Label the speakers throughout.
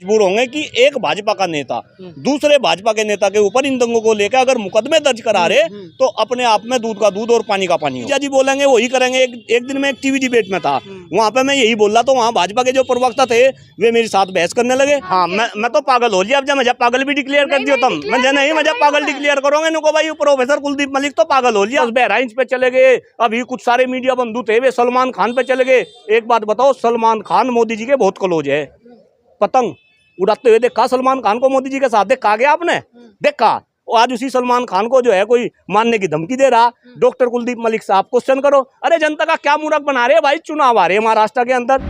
Speaker 1: मजबूर होंगे कि एक भाजपा का नेता दूसरे भाजपा के नेता के ऊपर इन दंगों को लेकर अगर मुकदमे दर्ज करा रहे तो अपने आप में दूध का दूध और पानी का पानी हो। जी बोलेंगे वही करेंगे। एक दिन में एक टीवी डिबेट में था, वहाँ पे मैं यही बोल रहा था, वहाँ भाजपा के जो प्रवक्ता थे वे मेरे साथ बहस करने लगे। हाँ मैं तो पागल हो लिया। अब जब पागल भी डिक्लेयर कर दियो तुम, मैं नहीं मैं जब पागल डिक्लेयर करोगे नुको भाई प्रोफेसर कुलदीप मलिक तो पागल हो लिया। बहराइच पे चले गए, अभी कुछ सारे मीडिया बंधु थे वे सलमान खान पे चले गए। एक बात बताओ, सलमान खान मोदी जी के बहुत क्लोज है। पतंग उड़ाते हुए देखा सलमान खान को मोदी जी के साथ, देखा गया आपने? देखा। आज उसी सलमान खान को जो है कोई मारने की धमकी दे रहा। डॉक्टर कुलदीप मलिक साहब क्वेश्चन करो, अरे जनता का क्या मूर्ख बना रहे हैं भाई? चुनाव आ रहे हैं महाराष्ट्र के अंदर।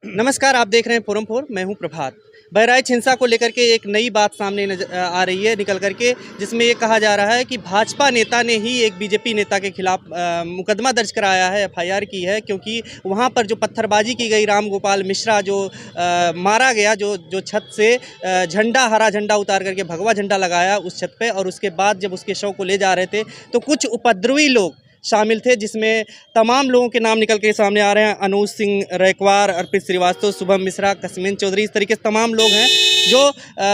Speaker 2: नमस्कार, आप देख रहे हैं फोरम 4, मैं हूं प्रभात। बहराइच हिंसा को लेकर के एक नई बात सामने आ रही है निकल करके, जिसमें ये कहा जा रहा है कि भाजपा नेता ने ही एक बीजेपी नेता के खिलाफ मुकदमा दर्ज कराया है, एफआईआर की है, क्योंकि वहां पर जो पत्थरबाजी की गई, राम गोपाल मिश्रा जो मारा गया, जो छत से झंडा, हरा झंडा उतार करके भगवा झंडा लगाया उस छत पे, और उसके बाद जब उसके शव को ले जा रहे थे तो कुछ उपद्रवी लोग शामिल थे, जिसमें तमाम लोगों के नाम निकल के सामने आ रहे हैं। अनुज सिंह रैकवार, अर्पित श्रीवास्तव, शुभम मिश्रा, कस्मिन चौधरी, इस तरीके से तमाम लोग हैं जो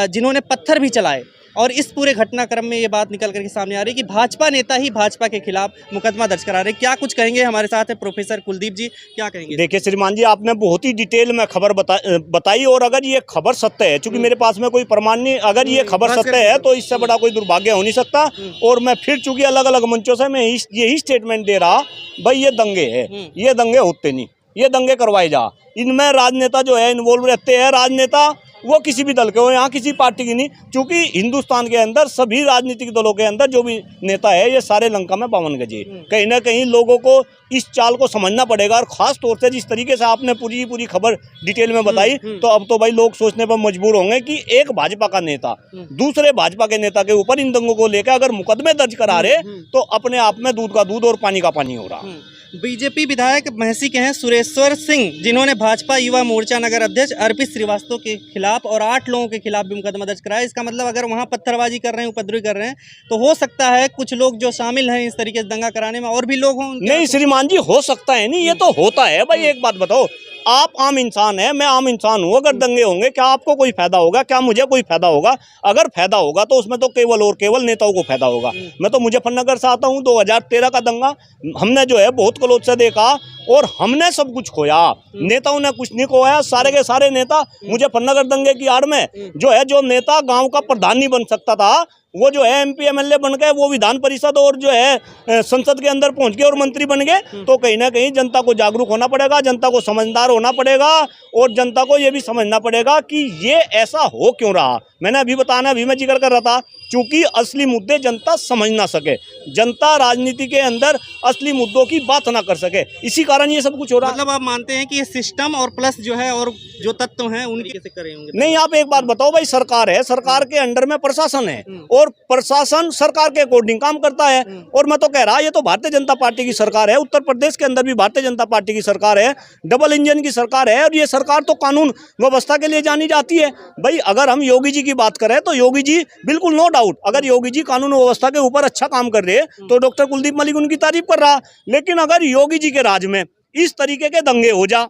Speaker 2: जिन्होंने पत्थर भी चलाए। और इस पूरे घटनाक्रम में ये बात निकल करके सामने आ रही है कि भाजपा नेता ही भाजपा के खिलाफ मुकदमा दर्ज करा रहे हैं। क्या कुछ कहेंगे? हमारे साथ है प्रोफेसर कुलदीप जी, क्या कहेंगे?
Speaker 1: देखिए श्रीमान जी, आपने बहुत ही डिटेल में खबर बताई, और अगर ये खबर सत्य है, चूंकि मेरे पास में कोई प्रमाण नहीं, अगर ये खबर सत्य है तो इससे बड़ा कोई दुर्भाग्य हो नहीं सकता। और मैं फिर चूंकि अलग अलग मंचों से मैं यही स्टेटमेंट दे रहा, भाई ये दंगे है, ये दंगे होते नहीं, ये दंगे करवाए जा। इनमें राजनेता जो है इन्वॉल्व रहते हैं। राजनेता वो किसी भी दल के हो, यहाँ किसी पार्टी की नहीं, क्योंकि हिंदुस्तान के अंदर सभी राजनीतिक दलों के अंदर जो भी नेता है ये सारे लंका में बावन गजे। कहीं ना कहीं लोगों को इस चाल को समझना पड़ेगा, और खास तौर से जिस तरीके से आपने पूरी खबर डिटेल में बताई, तो अब तो भाई लोग सोचने पर मजबूर होंगे कि एक भाजपा का नेता दूसरे भाजपा के नेता के ऊपर इन दंगों को लेकर अगर मुकदमे दर्ज करा रहे तो अपने आप में दूध का दूध और पानी का पानी हो रहा।
Speaker 2: बीजेपी विधायक महसी के हैं सुरेश्वर सिंह, जिन्होंने भाजपा युवा मोर्चा नगर अध्यक्ष अर्पित श्रीवास्तव के खिलाफ और 8 लोगों के खिलाफ भी मुकदमा दर्ज कराया। इसका मतलब अगर वहां पत्थरबाजी कर रहे हैं, उपद्रवी कर रहे हैं, तो हो सकता है कुछ लोग जो शामिल हैं इस तरीके से दंगा कराने में और भी लोग हों।
Speaker 1: नहीं श्रीमान जी, हो सकता है नहीं, ये तो होता है भाई। एक बात बताओ, आप आम इंसान है, मैं आम इंसान हूँ, अगर दंगे होंगे क्या आपको कोई फायदा होगा? क्या मुझे कोई फायदा होगा? अगर फायदा होगा तो उसमें तो केवल और केवल नेताओं को फायदा होगा। मैं तो मुजफ्फरनगर से आता हूँ, 2013 का दंगा हमने जो है बहुत क्लोज से देखा, और हमने सब कुछ खोया, नेताओं ने कुछ नहीं खोया। सारे के सारे नेता मुजफ्फरनगर दंगे की आड़ में जो है, जो नेता गाँव का प्रधान नहीं बन सकता था, वो जो है MP MLA बन गए, वो विधान परिषद और जो है संसद के अंदर पहुंच गए और मंत्री बन गए। तो कहीं ना कहीं जनता को जागरूक होना पड़ेगा, जनता को समझदार होना पड़ेगा, और जनता को ये भी समझना पड़ेगा कि ये ऐसा हो क्यों रहा। मैंने अभी मैं जिक्र कर रहा था, क्योंकि असली मुद्दे जनता समझ ना सके, जनता राजनीति के अंदर असली मुद्दों की बात ना कर सके, इसी कारण ये सब कुछ हो रहा।
Speaker 2: मतलब आप मानते हैं कि ये सिस्टम और प्लस जो है और जो तत्व हैं उनके कैसे करेंगे?
Speaker 1: नहीं, आप एक बात बताओ भाई, सरकार है, सरकार के अंडर में प्रशासन है, और प्रशासन सरकार के अकॉर्डिंग काम करता है। और मैं तो कह रहा, ये तो भारतीय जनता पार्टी की सरकार है, उत्तर प्रदेश के अंदर भी भारतीय जनता पार्टी की सरकार है, डबल इंजन की सरकार है, और ये सरकार तो कानून व्यवस्था के लिए जानी जाती है। भाई अगर हम योगी जी की बात करें तो योगी जी बिल्कुल नो डाउट, अगर योगी जी कानून व्यवस्था के ऊपर अच्छा काम कर रहे हैं तो डॉक्टर कुलदीप मलिक उनकी तारीफ कर रहा। लेकिन अगर योगी जी के राज में इस तरीके के दंगे हो जा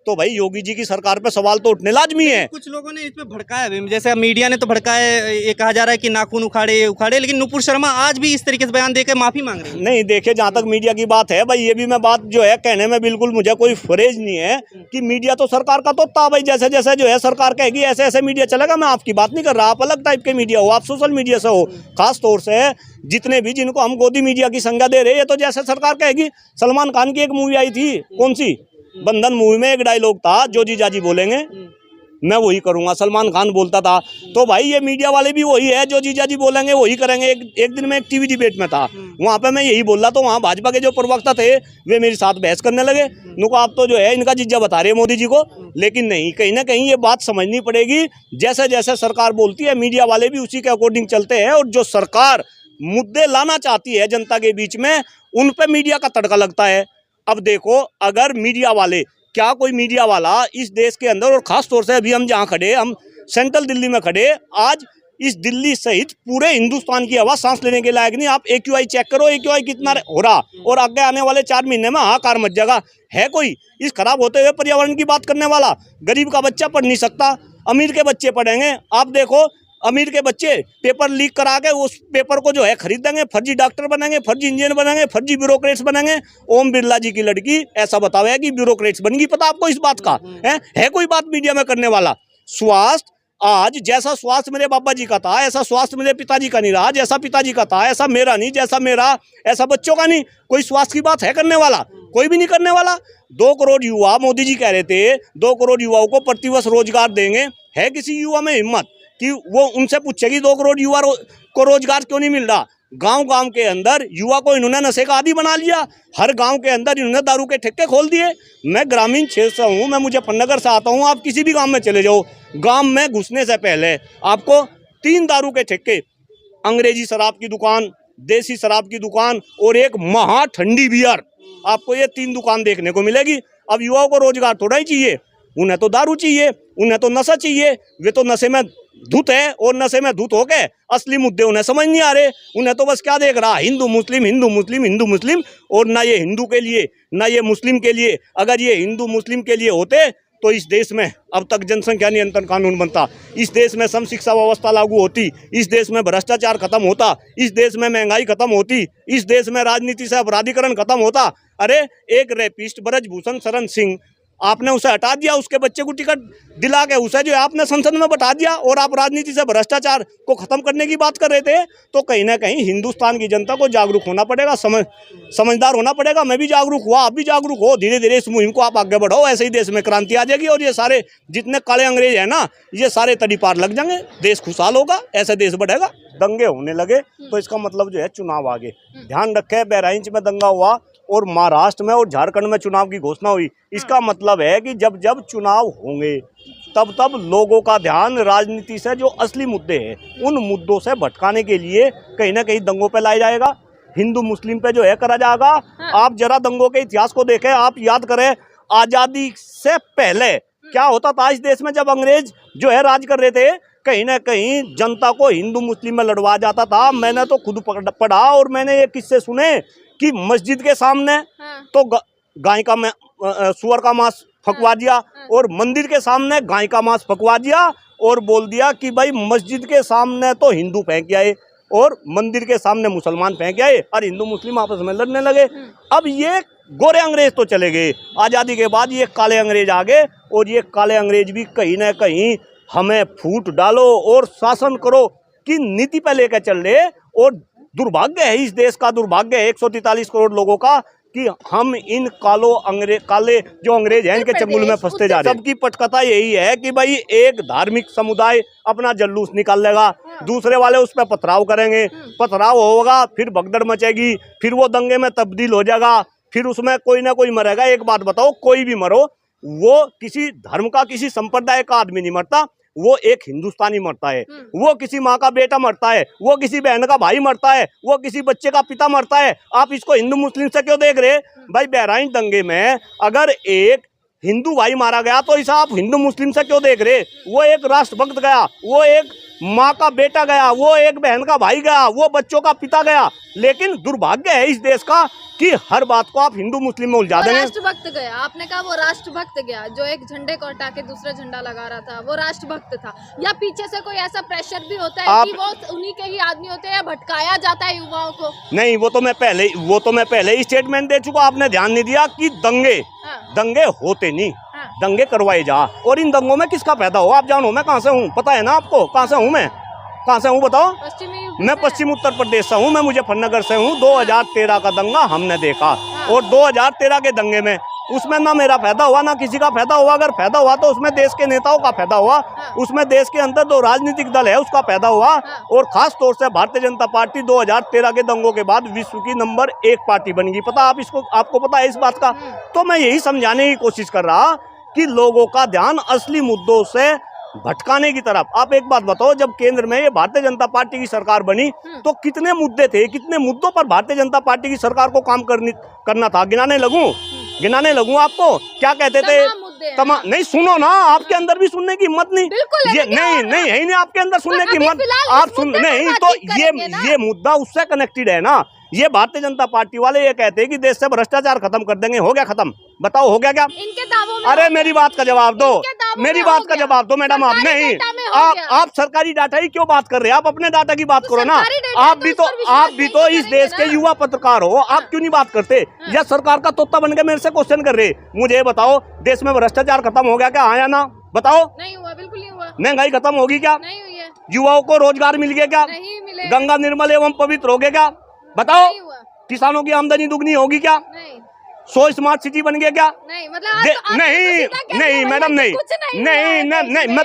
Speaker 1: तो भाई योगी जी की सरकार पे सवाल तो उठने लाजमी है।
Speaker 2: कुछ लोगों ने इसमें भड़काया भी, जैसे मीडिया ने तो भड़काया, ये कहा जा रहा है कि नाखून उखाड़े, लेकिन नुपुर शर्मा आज भी इस तरीके से बयान देकर माफी मांग रही है।
Speaker 1: नहीं देखिए, जहाँ तक मीडिया की बात है भाई, ये भी मैं बात जो है कहने में बिल्कुल मुझे कोई फरेज नहीं है कि मीडिया तो सरकार का तो था भाई, जैसे जैसे जो है सरकार कहेगी ऐसे ऐसे मीडिया चलेगा। मैं आपकी बात नहीं कर रहा, आप अलग टाइप के मीडिया हो, आप सोशल मीडिया से हो, खास तौर से जितने भी जिनको हम गोदी मीडिया की संज्ञा दे रहे हैं, तो जैसे सरकार कहेगी। सलमान खान की एक मूवी आई थी, कौन सी, बंधन मूवी में एक डायलॉग था, जो जी जाजी बोलेंगे मैं वही करूंगा, सलमान खान बोलता था। तो भाई ये मीडिया वाले भी वही है, जो जी जाजी बोलेंगे वही करेंगे। एक दिन में एक टीवी डिबेट में था, वहाँ पे मैं यही बोल रहा था, वहाँ भाजपा के जो प्रवक्ता थे वे मेरे साथ बहस करने लगे। नुको आप तो जो है इनका जिज्जा बता रहे हैं मोदी जी को, लेकिन नहीं, कहीं ना कहीं ये बात समझनी पड़ेगी। जैसे जैसे सरकार बोलती है मीडिया वाले भी उसी के अकॉर्डिंग चलते हैं, और जो सरकार मुद्दे लाना चाहती है जनता के बीच में, उन पर मीडिया का तड़का लगता है। अब देखो, अगर मीडिया वाले, क्या कोई मीडिया वाला इस देश के अंदर, और खास तौर से अभी हम जहाँ खड़े, हम सेंट्रल दिल्ली में खड़े, आज इस दिल्ली सहित पूरे हिंदुस्तान की हवा सांस लेने के लायक नहीं। आप AQI चेक करो, AQI कितना हो रहा, और आगे आने वाले 4 महीने में हाहाकार मच जाएगा। है कोई इस खराब होते हुए पर्यावरण की बात करने वाला? गरीब का बच्चा पढ़ नहीं सकता, अमीर के बच्चे पढ़ेंगे। आप देखो, अमीर के बच्चे पेपर लीक करा के उस पेपर को जो है खरीदेंगे, फर्जी डॉक्टर बनेंगे, फर्जी इंजीनियर बनेंगे, फर्जी ब्यूरोक्रेट्स बनेंगे। ओम बिरला जी की लड़की ऐसा बतावे कि ब्यूरोक्रेट्स बन गई। पता आपको इस बात का? है कोई बात मीडिया में करने वाला? स्वास्थ्य आज जैसा स्वास्थ्य मेरे बाबा जी का था, ऐसा स्वास्थ्य मेरे पिताजी का नहीं रहा। जैसा पिताजी का था ऐसा मेरा नहीं, जैसा मेरा ऐसा बच्चों का नहीं। कोई स्वास्थ्य की बात है करने वाला? कोई भी नहीं करने वाला। 2 करोड़ युवा, मोदी जी कह रहे थे 2 करोड़ युवाओं को प्रतिवर्ष रोजगार देंगे। है किसी युवा में हिम्मत कि वो उनसे पूछेगी 2 करोड़ युवा को रोजगार क्यों नहीं मिल रहा? गांव-गांव के अंदर युवा को इन्होंने नशे का आदी बना लिया। हर गांव के अंदर इन्होंने दारू के ठेके खोल दिए। मैं ग्रामीण क्षेत्र से हूँ, मैं मुजफ्फरनगर से आता हूँ। आप किसी भी गांव में चले जाओ, गांव में घुसने से पहले आपको 3 दारू के ठेके, अंग्रेजी शराब की दुकान, देसी शराब की दुकान और एक महा ठंडी बियर, आपको ये 3 दुकान देखने को मिलेगी। अब युवाओं को रोजगार थोड़ा ही चाहिए, उन्हें तो दारू चाहिए, उन्हें तो नशा चाहिए। वे तो नशे में धुत है, और नशे में धुत होके असली मुद्दे उन्हें समझ नहीं आ रहे। उन्हें तो बस क्या देख रहा, हिंदू मुस्लिम हिंदू मुस्लिम हिंदू मुस्लिम, और ना ये हिंदू के लिए ना ये मुस्लिम के लिए। अगर ये हिंदू मुस्लिम के लिए होते तो इस देश में अब तक जनसंख्या नियंत्रण कानून बनता, इस देश में सम शिक्षा व्यवस्था लागू होती, इस देश में भ्रष्टाचार खत्म होता, इस देश में महंगाई खत्म होती, इस देश में राजनीति से अपराधीकरण खत्म होता। अरे एक रेपिस्ट ब्रजभूषण शरण सिंह, आपने उसे हटा दिया, उसके बच्चे को टिकट दिला के उसे जो है आपने संसद में बैठा दिया, और आप राजनीति से भ्रष्टाचार को खत्म करने की बात कर रहे थे। तो कहीं ना कहीं हिंदुस्तान की जनता को जागरूक होना पड़ेगा, समझदार होना पड़ेगा। मैं भी जागरूक हुआ, आप भी जागरूक हो। धीरे धीरे इस मुहिम को आप आगे बढ़ाओ, ऐसे ही देश में क्रांति आ जाएगी, और ये सारे जितने काले अंग्रेज है ना, ये सारे तड़ी पार लग जाएंगे, देश खुशहाल होगा, ऐसे देश बढ़ेगा। दंगे होने लगे तो इसका मतलब जो है चुनाव आगे। ध्यान रखें, बहराइच में दंगा हुआ और महाराष्ट्र में और झारखंड में चुनाव की घोषणा हुई। इसका मतलब है कि जब जब चुनाव होंगे तब तब लोगों का ध्यान राजनीति से जो असली मुद्दे हैं उन मुद्दों से भटकाने के लिए कहीं ना कहीं दंगों पे लाया जाएगा, हिंदू मुस्लिम पे जो है करा जाएगा। आप जरा दंगों के इतिहास को देखें, आप याद करें आजादी से पहले क्या होता था इस देश में। जब अंग्रेज जो है राज कर रहे थे, कहीं ना कहीं जनता को हिंदू मुस्लिम में लड़वा जाता था। मैंने तो खुद पढ़ा और मैंने ये किस्से सुने कि मस्जिद के सामने तो गाय का सुअर का मांस फकवा दिया, और मंदिर के सामने गाय का मांस फकवा दिया, और बोल दिया कि भाई मस्जिद के सामने तो हिंदू फेंक आए और मंदिर के सामने मुसलमान फेंक आए, और हिंदू मुस्लिम आपस में लड़ने लगे। अब ये गोरे अंग्रेज तो चले गए, आज़ादी के बाद ये काले अंग्रेज आ गए, और ये काले अंग्रेज भी कहीं ना कहीं हमें फूट डालो और शासन करो की नीति पे लेकर चल रहे। और दुर्भाग्य है, इस देश का दुर्भाग्य है 143 करोड़ लोगों का, कि हम इन काले जो अंग्रेज हैं इनके चंगुल में फंसते जा रहे हैं। सबकी पटकथा यही है कि भाई एक धार्मिक समुदाय अपना जल्लूस निकाल लेगा, दूसरे वाले उस पर पथराव करेंगे, पथराव होगा, फिर भगदड़ मचेगी, फिर वो दंगे में तब्दील हो जाएगा, फिर उसमें कोई ना कोई मरेगा। एक बात बताओ, कोई भी मरो, वो किसी धर्म का किसी संप्रदाय का आदमी नहीं मरता, वो एक हिंदुस्तानी मरता है, वो किसी माँ का बेटा मरता है, वो किसी बहन का भाई मरता है, वो किसी बच्चे का पिता मरता है। आप इसको हिंदू मुस्लिम से क्यों देख रहे? भाई बहराइच दंगे में अगर एक हिंदू भाई मारा गया तो इसे आप हिंदू मुस्लिम से क्यों देख रहे? वो एक राष्ट्रभक्त गया, वो एक माँ का बेटा गया, वो एक बहन का भाई गया, वो बच्चों का पिता गया। लेकिन दुर्भाग्य है इस देश का कि हर बात को आप हिंदू मुस्लिम में उलझा देंगे।
Speaker 3: राष्ट्रभक्त गया, आपने कहा वो राष्ट्रभक्त गया, जो एक झंडे को हटा के दूसरा झंडा लगा रहा था वो राष्ट्रभक्त था, या पीछे से कोई ऐसा प्रेशर भी होता है कि वो उन्हीं के ही आदमी होते हैं, भटकाया जाता है युवाओं को? नहीं, वो तो मैं पहले ही स्टेटमेंट दे चुका, आपने ध्यान नहीं दिया कि दंगे होते नहीं, दंगे करवाए जा। और इन दंगों में किसका फायदा हो? आप जानो मैं कहाँ से हूँ, पता है ना आपको? कहाँ से हूँ मैं? कहाँ से हूँ बताओ? मैं पश्चिम उत्तर प्रदेश से हूँ, मैं मुजफ्फरनगर से हूँ। 2013 का दंगा हमने देखा, और 2013 के दंगे में उसमें ना मेरा फायदा हुआ ना किसी का फायदा हुआ। अगर फायदा हुआ तो उसमें देश के नेताओं का फायदा हुआ, उसमें देश के अंदर 2 राजनीतिक दल है उसका फायदा हुआ। और खास तौर से भारतीय जनता पार्टी 2013 के दंगों के बाद विश्व की नंबर 1 पार्टी बन गई। पता आपको पता है इस बात का? तो मैं यही समझाने की कोशिश कर रहा कि लोगों का ध्यान असली मुद्दों से भटकाने की तरफ। आप एक बात बताओ, जब केंद्र में ये भारतीय जनता पार्टी की सरकार बनी तो कितने मुद्दे थे, कितने मुद्दों पर भारतीय जनता पार्टी की सरकार को काम करना था? गिनाने लगूं आपको? क्या कहते थे? बोलते हैं।
Speaker 1: नहीं सुनो ना, आपके अंदर भी सुनने की हिम्मत नहीं,
Speaker 3: बिल्कुल
Speaker 1: ये नहीं है नहीं आपके अंदर सुनने की हिम्मत, आप सुन नहीं तो ये मुद्दा उससे कनेक्टेड है ना। ये भारतीय जनता पार्टी वाले ये कहते हैं कि देश से भ्रष्टाचार खत्म कर देंगे, हो गया खत्म, बताओ हो गया क्या?
Speaker 3: इनके दावों में
Speaker 1: अरे मेरी बात का जवाब दो, मेरी बात का जवाब दो मैडम। आप
Speaker 3: सरकारी
Speaker 1: नहीं,
Speaker 3: डाटा में हो गया।
Speaker 1: आप सरकारी डाटा ही क्यों बात कर रहे हैं? आप अपने डाटा की बात करो ना।
Speaker 3: सरकारी डाटा
Speaker 1: आप भी
Speaker 3: तो उस पर
Speaker 1: आप भी
Speaker 3: विश्वास
Speaker 1: तो
Speaker 3: नहीं
Speaker 1: इस देश के
Speaker 3: करेंगे ना।
Speaker 1: युवा पत्रकार हो, आप क्यों नहीं बात करते? या सरकार का तोता बन के मेरे से क्वेश्चन कर रहे? मुझे ये बताओ, देश में भ्रष्टाचार खत्म हो गया क्या? हाँ या ना बताओ?
Speaker 3: नहीं हुआ, बिल्कुल नहीं हुआ,
Speaker 1: महंगाई खत्म होगी क्या?
Speaker 3: नहीं हुई है,
Speaker 1: युवाओं को रोजगार मिल गया क्या?
Speaker 3: नहीं मिले,
Speaker 1: गंगा निर्मल एवं पवित्र हो गया क्या? बताओ?
Speaker 3: नहीं हुआ,
Speaker 1: किसानों की आमदनी दुगनी होगी क्या?
Speaker 3: नहीं
Speaker 1: 100 स्मार्ट सिटी बन गया क्या?
Speaker 3: नहीं, मतलब आप तो
Speaker 1: नहीं
Speaker 3: सीधा कह
Speaker 1: नहीं
Speaker 3: रहे हो
Speaker 1: मैडम
Speaker 3: कि
Speaker 1: नहीं
Speaker 3: कुछ नहीं
Speaker 1: नहीं
Speaker 3: हुआ है
Speaker 1: नहीं
Speaker 3: देश
Speaker 1: नहीं
Speaker 3: में।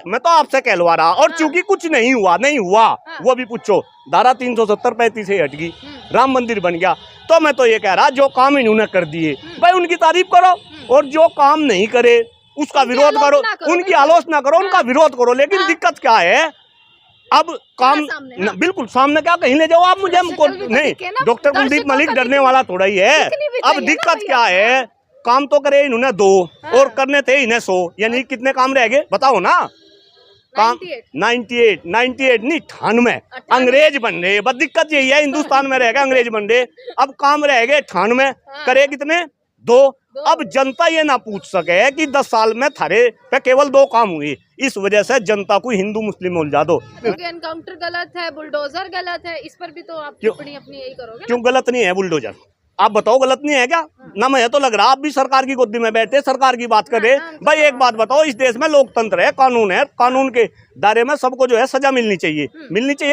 Speaker 1: मैं तो आपसे कहलवा रहा, और चूंकि कुछ नहीं हुआ वो भी पूछो, धारा 370 35 से हट गई, राम मंदिर बन गया, तो मैं तो ये कह रहा जो काम इन्होंने कर दिए भाई उनकी तारीफ करो, और जो काम नहीं करे उसका विरोध करो, उनकी आलोचना करो, उनका विरोध करो। लेकिन दिक्कत क्या है, अब काम बिल्कुल सामने क्या कहीं ले जाओ आप मुझे, हमको नहीं, डॉक्टर कुलदीप मलिक डरने वाला थोड़ा ही है। अब दिक्कत क्या है, काम तो करे इन्होंने 2 और करने थे इन्हें 100, यानी कितने काम रह गए बताओ ना? काम 98 नहीं 98 अंग्रेज बन रहे, बस दिक्कत यही है, हिंदुस्तान में रह गए अंग्रेज बन रहे, अब काम रह गए 98, करे कितने 2। अब जनता ये ना पूछ सके कि 10 साल में थारे पे केवल 2 काम हुए, इस वजह से जनता को हिंदू मुस्लिम में उलझा दो।
Speaker 3: क्योंकि एनकाउंटर गलत है, बुलडोजर गलत है, इस पर भी तो आप टिप्पणी अपनी यही करोगे?
Speaker 1: क्यों गलत नहीं है बुलडोजर? आप बताओ गलत नहीं है क्या? ना मुझे तो लग रहा आप भी सरकार की गोदी में बैठे सरकार की बात कर रहे। भाई एक बात बताओ, इस देश में लोकतंत्र है, कानून के दायरे में सबको जो है सजा मिलनी चाहिए,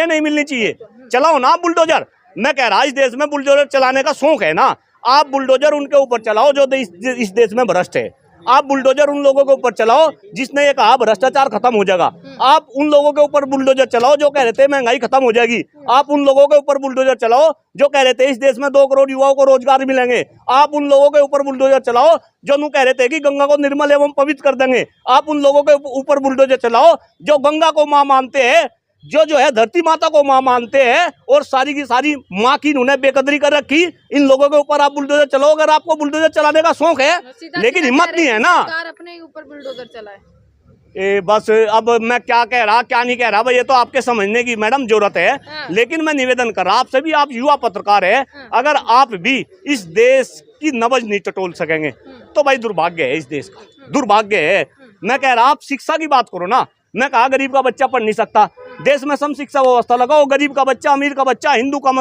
Speaker 1: नहीं मिलनी चाहिए? चलाओ ना बुलडोजर। मैं कह रहा इस देश में बुलडोजर चलाने का शौक है ना, आप बुलडोजर उनके ऊपर चलाओ जो इस देश में भ्रष्ट है, आप बुलडोजर उन लोगों के ऊपर चलाओ जिसने ये कहा भ्रष्टाचार खत्म हो जाएगा, आप उन लोगों के ऊपर बुलडोजर चलाओ जो कह रहे थे महंगाई खत्म हो जाएगी, आप उन लोगों के ऊपर बुलडोजर चलाओ जो कह रहे थे इस देश में 2 करोड़ युवाओं को रोजगार मिलेंगे, आप उन लोगों के ऊपर बुलडोजर चलाओ जो कह रहे थे कि गंगा को निर्मल एवं पवित्र कर देंगे, आप उन लोगों के ऊपर बुलडोजर चलाओ जो गंगा को माँ मानते हैं, जो है धरती माता को माँ मानते हैं, और सारी की सारी माँ की इन्होंने बेकदरी कर रखी, इन लोगों के ऊपर आप बुलडोजर चलाओ अगर आपको बुलडोजर चलाने का शौक है, लेकिन हिम्मत नहीं है ना।
Speaker 3: अपने ऊपर बुलडोजर चलाए।
Speaker 1: बस अब मैं क्या कह रहा क्या नहीं कह रहा भाई, ये तो आपके समझने की मैडम जरूरत है। लेकिन मैं निवेदन कर रहा आपसे भी, आप युवा पत्रकार है, अगर आप भी इस देश की नब्ज नहीं टटोल सकेंगे तो भाई दुर्भाग्य है, इस देश का दुर्भाग्य है। मैं कह रहा आप शिक्षा की बात करो ना, मैं कहा गरीब का बच्चा पढ़ नहीं सकता, देश में सम शिक्षा व्यवस्था लगाओ, गरीब का बच्चा, अमीर का बच्चा, हिंदू का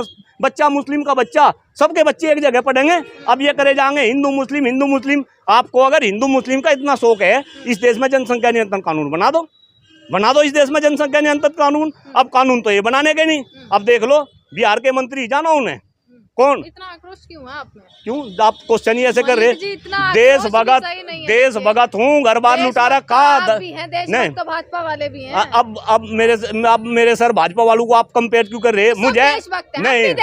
Speaker 1: बच्चा, मुस्लिम का बच्चा, सबके बच्चे एक जगह पढ़ेंगे। अब ये करे जाएंगे हिंदू मुस्लिम। आपको अगर हिंदू मुस्लिम का इतना शौक है, इस देश में जनसंख्या नियंत्रण कानून बना दो इस देश में जनसंख्या नियंत्रण कानून। अब कानून तो ये बनाने के नहीं, अब देख लो बिहार के मंत्री जाना उन्हें कौन,
Speaker 3: इतना आक्रोश क्यों है आप में?
Speaker 1: क्यों आप क्वेश्चन ही ऐसे कर रहे? देश भगत हूँ, घर बार लुटा रखा
Speaker 3: नहीं, तो भाजपा वाले भी हैं।
Speaker 1: अब मेरे सर भाजपा वालों को आप कंपेयर क्यों कर रहे? मुझे नहीं,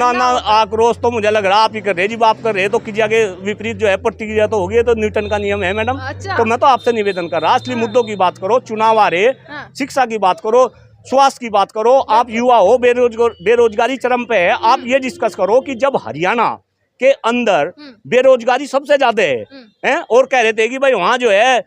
Speaker 1: ना आक्रोश तो मुझे लग रहा आप ही कर रहे, जब आप कर रहे तो किसी आगे विपरीत जो है प्रतिक्रिया तो होगी, तो न्यूटन का नियम है मैडम। तो मैं तो आपसे निवेदन कर रहा, असली मुद्दों की बात करो, चुनाव आ रहे, शिक्षा की बात करो, स्वास्थ्य की बात करो, आप युवा हो, बेरोजगारी चरम पे है, आप ये डिस्कस करो कि जब हरियाणा के अंदर बेरोजगारी सबसे ज्यादा है, और कह रहे थे कि भाई वहाँ जो है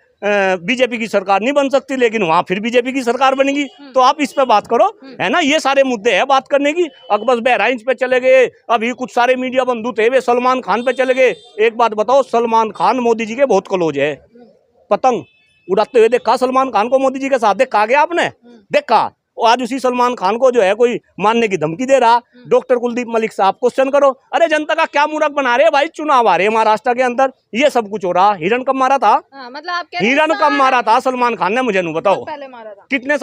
Speaker 1: बीजेपी की सरकार नहीं बन सकती, लेकिन वहाँ फिर बीजेपी की सरकार बनेगी, तो आप इस पे बात करो, है ना? ये सारे मुद्दे हैं बात करने की। अकबस बहराइच पे चले गए, अभी कुछ सारे मीडिया बंधु थे वे सलमान खान पे चले गए। एक बात बताओ, सलमान खान मोदी जी के बहुत क्लोज है, पतंग उड़ाते हुए देखा सलमान खान को मोदी जी के साथ, देखा गया आपने? देखा। आज उसी सलमान खान को जो है कोई मारने की धमकी दे रहा। डॉक्टर कुलदीप मलिक साहब क्वेश्चन करो, अरे जनता का क्या मूर्ख बना रहे भाई, चुनाव आ रहे महाराष्ट्र के अंदर, ये सब कुछ हो रहा। हिरण कब मारा था?
Speaker 3: मतलब आप
Speaker 1: हिरण कब मारा था सलमान खान ने, मुझे नहीं बताओ।
Speaker 3: पहले मारा था।
Speaker 1: कितने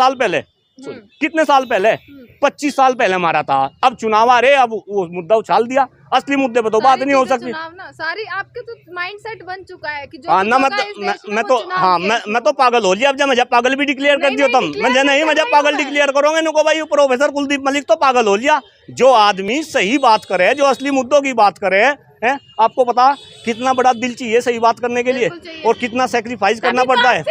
Speaker 1: साल पहले? 25 साल पहले मारा था। अब चुनाव आ रहे, अब वो मुद्दा उछाल दिया। असली मुद्दे पे तो बात नहीं हो सकती।
Speaker 3: सारी आपके तो माइंडसेट बन चुका है कि जो
Speaker 1: हाँ ना, मैं तो पागल हो लिया। अब जब मुझे पागल भी डिक्लेयर कर दियो तुम, मुझे पागल डिक्लेयर करोगे नको भाई, प्रोफेसर कुलदीप मलिक तो पागल हो लिया। जो आदमी सही बात करे, जो असली मुद्दों की बात करे, है आपको पता कितना बड़ा दिल चाहिए सही बात करने के लिए, और कितना सेक्रीफाइस करना पड़ता है।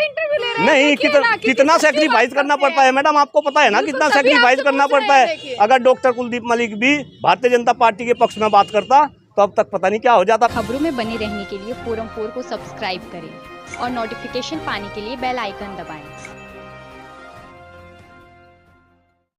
Speaker 1: नहीं, कितना सेक्रीफाइस करना पड़ता है मैडम, आपको पता है ना कितना सेक्रीफाइस करना पड़ता है। अगर डॉक्टर कुलदीप मलिक भी भारतीय जनता पार्टी के पक्ष में बात करता तो अब तक पता नहीं क्या हो जाता।
Speaker 4: खबरों में बने रहने के लिए फोरम 4 को सब्सक्राइब करें और नोटिफिकेशन पाने के लिए बेल आइकन दबाएं।